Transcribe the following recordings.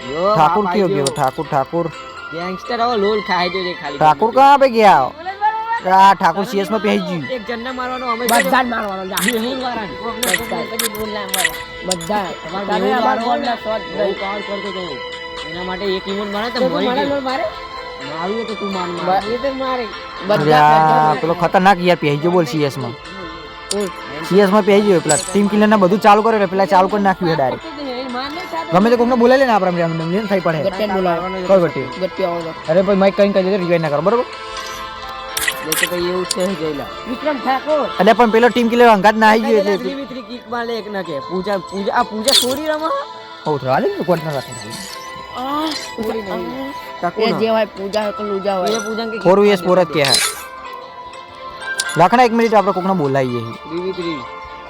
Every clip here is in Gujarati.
ठाकुर क्यों गया ठाकुर ठाकुर गैंगस्टर हो लोल खाए जो खाली ठाकुर कहाँ पे गया ठाकुर सीएस में भेज दी एक जन्ना मारવાનો અમે બધા જ મારવાનો બેહું વાળા કદી બોલ ના મારે બધા તમાર તમે બેહું અમાર વાળો બોલ ને ના શોટ બહુ કાળ કરતો તો એના માટે એક ઇમોટ મારે તો મરી મારે ગયો મારે મારું તો તું માર એ તો મારે પેલો ખતરનાક યાર પહેજ બોલ સીએસ માં સીએસ માં પહેજ પેલા ટીમ કિલર ને બધું ચાલુ કરે પેલા ચાલુ કરી નાખ્યું છે ડાયરેક્ટ ગમે તે કોકને બોલાવી લે ને આપણે રેન્ડમ લેન થઈ પડે ગટ્ટિયા બોલાવો કોઈ ગટ્ટી ગટ્ટિયા આવો અરે ભાઈ માઈક કઈ કહી દે રિવાઇન્ડ ના કરો બરોબર તો ભાઈ એવું છે જઈલા વિક્રમ ઠાકોર એટલે પણ પેલો ટીમ કિલર અંગાત ના આવી ગયો એટલે 3v3 કિક માં લે એક ના કે પૂજા પૂજા આ પૂજા છોડી રમા ઓ તો હાલે કોટ ના રાખે છોડી નહીં એ જે હોય પૂજા હોય તો લૂજા હોય એ પૂજા કે 4vs4 જ કે હે લખના 1 મિનિટ આપણે કોકને બોલાવીએ 3v3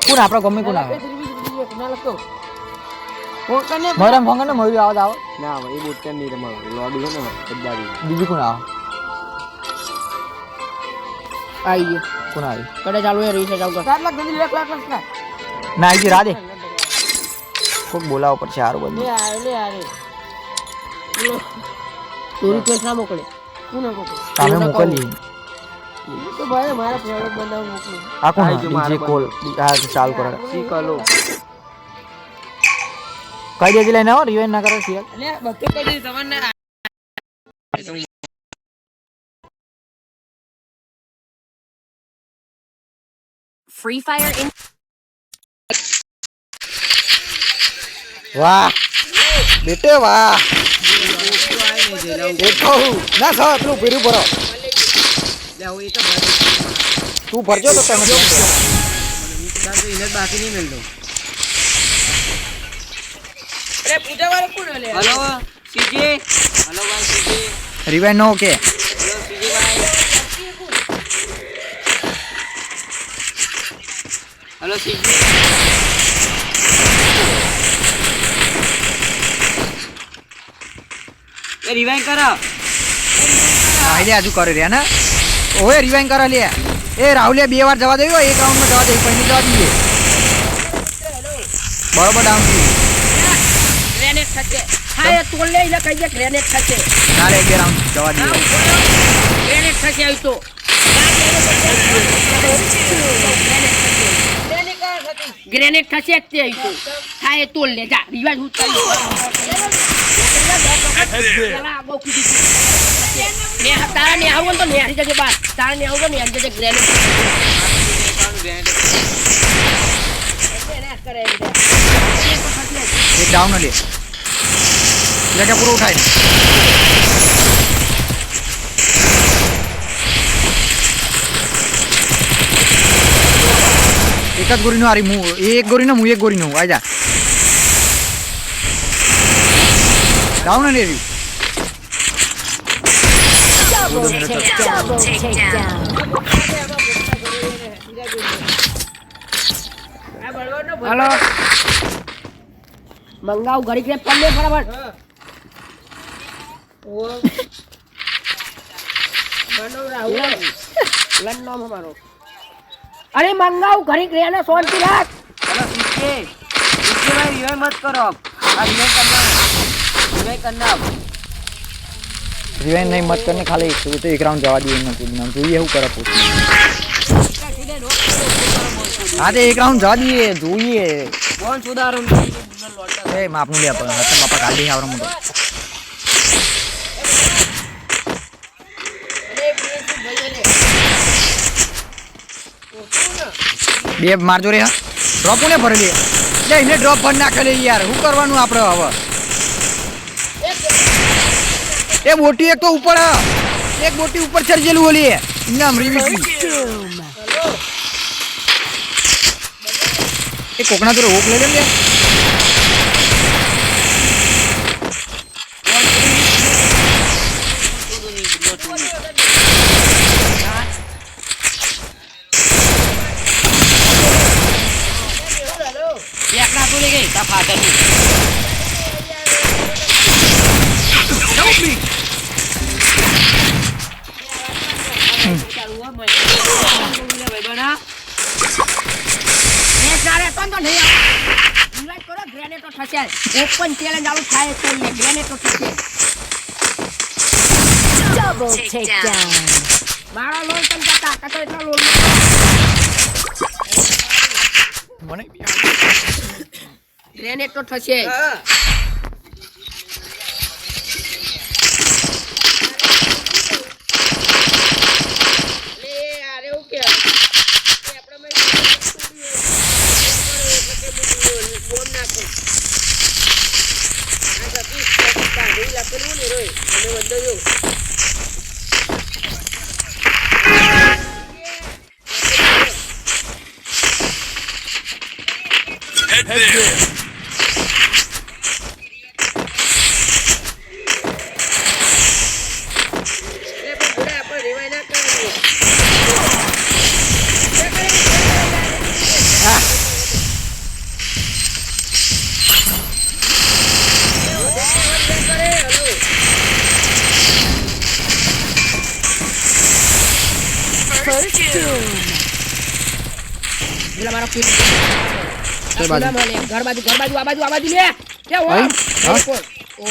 કોણ આપણા ગમે કોણ આવે ના લખતો કોકને મરમ ભંગ ને મયુરી આવાજ આવે ના ભાઈ એ બોટ કે નહીં રમા લોબી છે ને બધાવી બીજું કોણ આવે આવી ગયો કોણ આવે કડે ચાલુ હે રીસે ચાલુ કર 4 લાખ ગંદી 1 લાખ ના આવી ગઈ રાધે કોક બોલાવો પડશે સારું બધું લે આ ચોરી કેસ ના મોકલે કોને મોકલે તમે મોકલી તો ભાઈ મારા ફેવરેટ બંદા મોકલું આ કોણ ડીજે કોલ આ ચાલુ કરો શીખલો કઈ દેજી લઈને આવો રિવાઇન્ડ ના કરો સિયાલ અલે બધું કહી દીધું તમને Free Fire in વાહ બેટે વાહ દેખો ના સા તું પીરું ભરો લે હું એ તો તું ભરજો તો તમે બાર તો ઇને બાકી નહીં મેલતો અરે પૂજા વાળો કોણ લે હેલો સીજે હેલો ભાઈ સીજે રિવાઇન્ડ નો ઓકે હેલો સીજે ભાઈ હેલો સીજે એ રિવાઇન્ડ કરો હા લે આજુ કરે રે ને ઓય રિવાઇન્ડ કરો લે એ રાહુલિયા બે વાર જવા દેજો એક રાઉન્ડ માં જવા દે પછી જવા દઈએ બરોબર ડાઉન ગ્રેનેડ ખાતે હા એ તોલ લે એટલે કઈ દે ગ્રેનેડ ખાતે ના લે બે રાઉન્ડ જવા દઈએ ગ્રેનેડ ખાતે આવી તો ગ્રેનેડ ખાતે તે આવી તો હા એ તોલ લે જા રિવાજ હું ચાલી ને તારા ને આવું તો ને હરી જજે બાર તારા ને આવું તો ને હરી જજે ગ્રેનેડ એક ડાઉન લે જગ્યા પૂરો ઉઠાય એક જ ગોરીનો આરી હું એક ગોરીનો હું એક ગોરીનો આ જા ડાઉન લે રહ્યું double takedown. हेलो मंगाऊ घड़ी के पल्ले फटाफट लन नाम हमारो अरे मंगाऊ घड़ी के ना सोन की रात હેલો સીજે સીજે ભાઈ રિવાઇન્ડ મત કરો આ રિવાઇન્ડ करना રિવાઇન્ડ નહીં મત કરને ખાલી તો એક રાઉન્ડ જવા દઈએ એમને જોઈએ શું કરે પૂછ હા તે એક રાઉન્ડ જવા દઈએ જોઈએ કોણ સુધારો એ માપનું લે પણ હતમ બાપા કાઢી આવરો મોટો બે મારજો રે ડ્રોપ કોને ભરે લે લે એને ડ્રોપ ભર નાખે લે યાર શું કરવાનું આપણે હવે એ બોટી એક તો ઉપર એક બોટી ઉપર ચડજેલું ઓલી નામ રીવી એ કોકના તો રોક લઈ લે એક ના તોડી ગઈ તા ફાધર ની ગ્રેનેડ તો થશે ઓપન ચેલેન્જ આવું થાય છે ને ગ્રેનેડ તો થશે Double takedown. મારો લોલ તમ તાકાત તો એટલો લોલ મને ગ્રેનેડ તો થશે પેલા મારો પીર કઈ બાજુ? ઘર બાજુ આ બાજુ લે કે ઓ હા? ઓ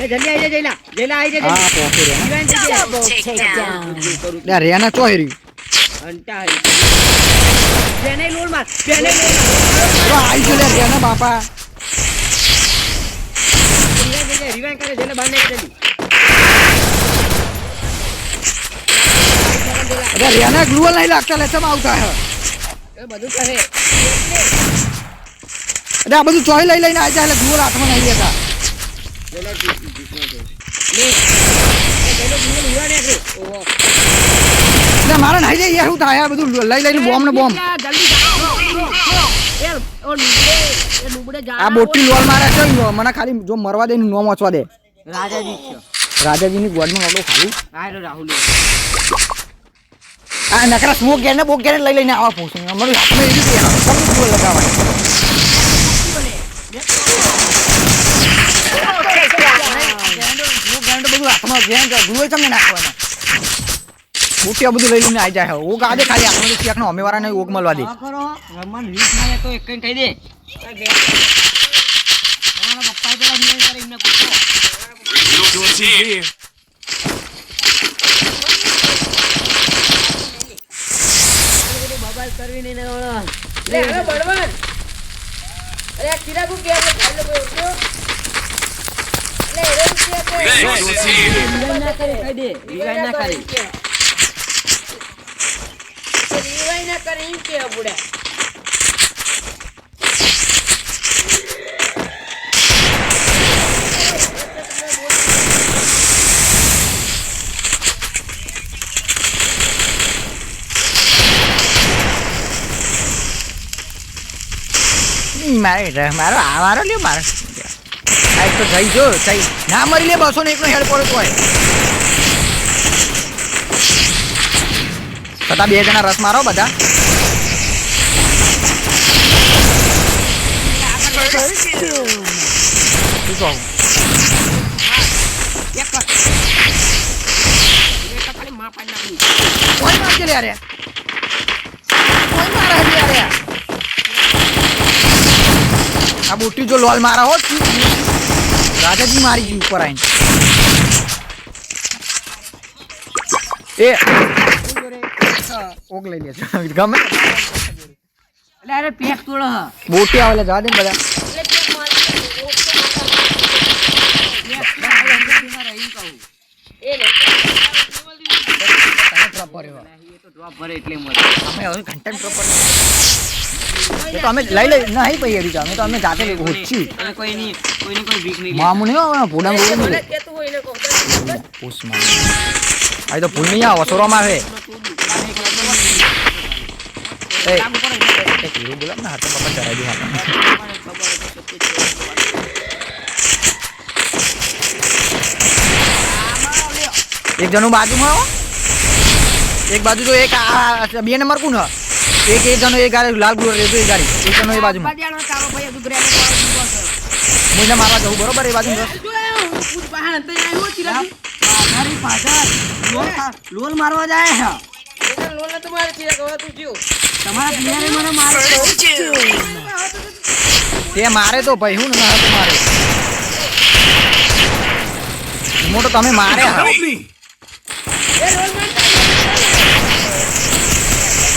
જલ્દી આવી જા જઈલા આવી જા હા પહોંચી રહ્યા Double takedown. લે રેના ચો હેરી ઘંટા જેને લોલ માર આઈ ગયો લે રેના બાપા રિવાઇન કરે જેને બહાર નહીં જલ્દી અરે રેના ગ્લુઅલ નહીં લાગતા લે ચમ આવતા હે એ બધું કહે અરે આ બધું ચોઈ લઈને આવી જાય એટલે ગ્લુઅલ હાથમાં નહીં લેતા એટલે મારે નહીં જાય શું થાય આ બધું લઈને બોમ્બ ને બોમ્બ આ બોટી લોલ મારે છે મને ખાલી જો મરવા દે નો મોચવા દે રાજાજી છે રાજાજીની ગોડમાં આપણું ખાલી આયરો રાહુલ આ નકરા સ્મોક ગેને બોક ગેને લઈને આવા પૂછું અમારું હાથમાં એવી છે સબ બોલ લગાવવા બધું હાથમાં ગેન ગ્લુઅલ તમને નાખવાના બોટી આ બધું લઈને આવી જાય ઓગ આદે ખાલી આપણે ચેકનો અમેવાળાને ઓગ મળવા દે કરો રમન રીત ના તો એક કહી દે અમારા પપ્પા પેલા નિયમ કરે એમને પૂછો બબાલ કરવી નહીં ના લે હવે બળવાન અરે કિરા કો કે આપણે ખાઈ લો કોઈ લે રોજ કે રિવાઇન ના કરે કહી દે રિવાઇન ના કરે રિવાઇન ના કરે એમ કે બુડા મારો લ્યો મારો આ તો જઈ જો જઈ ના મરી લે 200 ને એકનો હેડ પડ્યો હોય છતાં બે જણા રસ મારો બધા શું કહું કોઈ મારશે લે અરે કોઈ મારે લે અરે આ બોટી જો લોલ મારા હોત રાજાજી મારી ગઈ ઉપર આવીને એ ઓગ લઈ લે ગમે એટલે અરે પેક તોડો બોટી આવે જા દે ને બધા ડ્રોપ ભરે એટલે મળે અમે હવે ઘંટા પ્રોપર તો અમે લઈ નહીં પૈ હરી અમે તો અમે જાતે હોછી અને કોઈની કોઈ ભીખ નહીં મામુ નહીં આવે ભૂડા બોલ મને કેતું હોય ને કોક ઉસ્માન આ તો ભૂલ નહીં આવે વસોરામાં આવે એ હીરો બોલા ને હાથ પપ્પા ચરાઈ દે હાથ એક જણું બાજુમાં આવો એક બાજુ તો એક આ 2 નંબર કોણ હ એક જણો એ ગાડી લાલ ગુલો રેજો એ ગાડી એક જણો એ બાજુમાં પાડિયાનો તારો ભાઈ હજુ ગ્રેનેડ વાળો છે મુઈને મારવા જવું બરોબર એ બાજુ જો પૂછ બહાર અંતે આવ્યો ચિરાગ મારી પાછળ લોલ મારવા જાય છે એના લોલ તો મારે ચિરાગ હવે તું જો તમારા પ્લેયરે મને માર્યો તે મારે તો ભાઈ હું ના તો મારે મોટો તમે મારે હા એ રોલ માર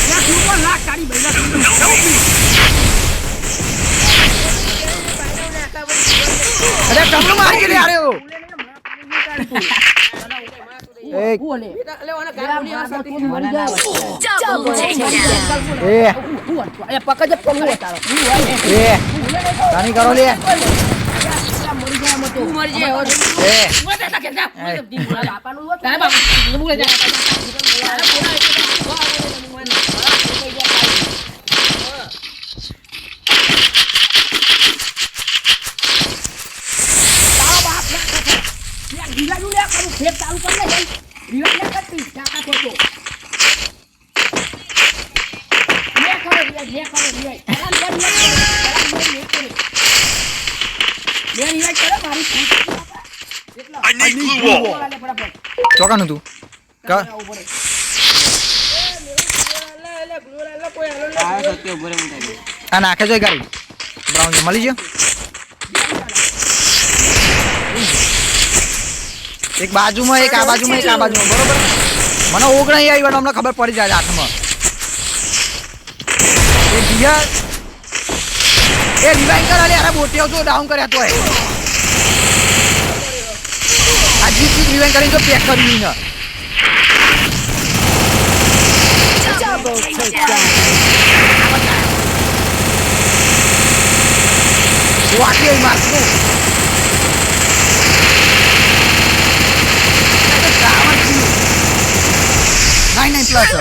યા તું લાખ તારી બૈલા અરે કમલો માર કે લે આર્યો એ બોલે એટલે ઓને ગાડી આવતી Double takedown. એ એ પકડ પકડ તારો એ તાની કરો લે મરી જાય મતો મરી જાય એ મોટા નાખે જા બાપાનું હોત તારા બાપા બોલે જા ચાલુ કર લે રિવાઇડ લે કરતી ચાકા ખોટો લે કરો રિવાઇડ કરો મારી I need glue wall. ચોકાનું તું કા આ સત્ય ઉભો રે મુંડા આ નાખે જો એ ગાડી બ્રાઉન મળી ગયો એક બાજુમાં એક આ બાજુમાં એક આ બાજુમાં બરોબર મને ઓગણાઈ આવી અમને ખબર પડી જાય હાથમાં એ દિયા એ રિવાઇવ કર અરે બોટિયો તો ડાઉન કર્યા તો આ જીત રિવાઇવ કરીને તો પેક કરી ને Double takedown. વાકી મારતો નહીં પ્લસ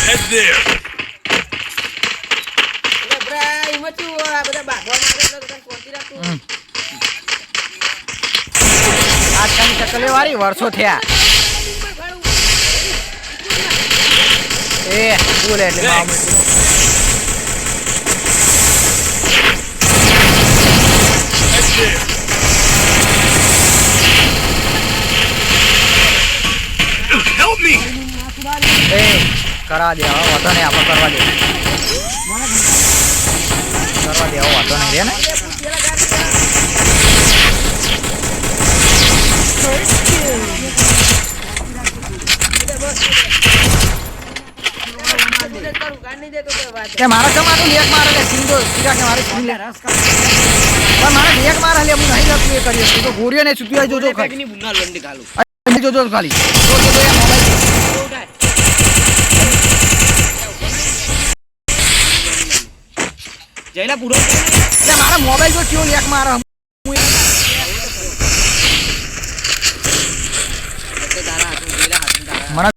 Head there. આજકાલની ચકલી વાળી વર્ષો થયા એ બોલે એટલે મામૂલી Head there. Help me. એ કરા દે હવે વાતો નહીં આપણે કરવા દે હવે વાતો નહીં રે ને First kill. કે મારા જમાનું લેક મારે લે સિંગો સીધા કે મારે સિંગ લે રસ કર પણ મારે લેક મારે લે હું નહીં લખતું એ કરીએ તો ગોરીઓ ને સુતી જોજો ખાલી બુના લંડી ગાલું જોજો ખાલી જો એ મોબાઈલ જયલા પૂરો લે મારા મોબાઈલ જો કેવો લેક મારે તારા હાથમાં જયલા હાથમાં તારા મને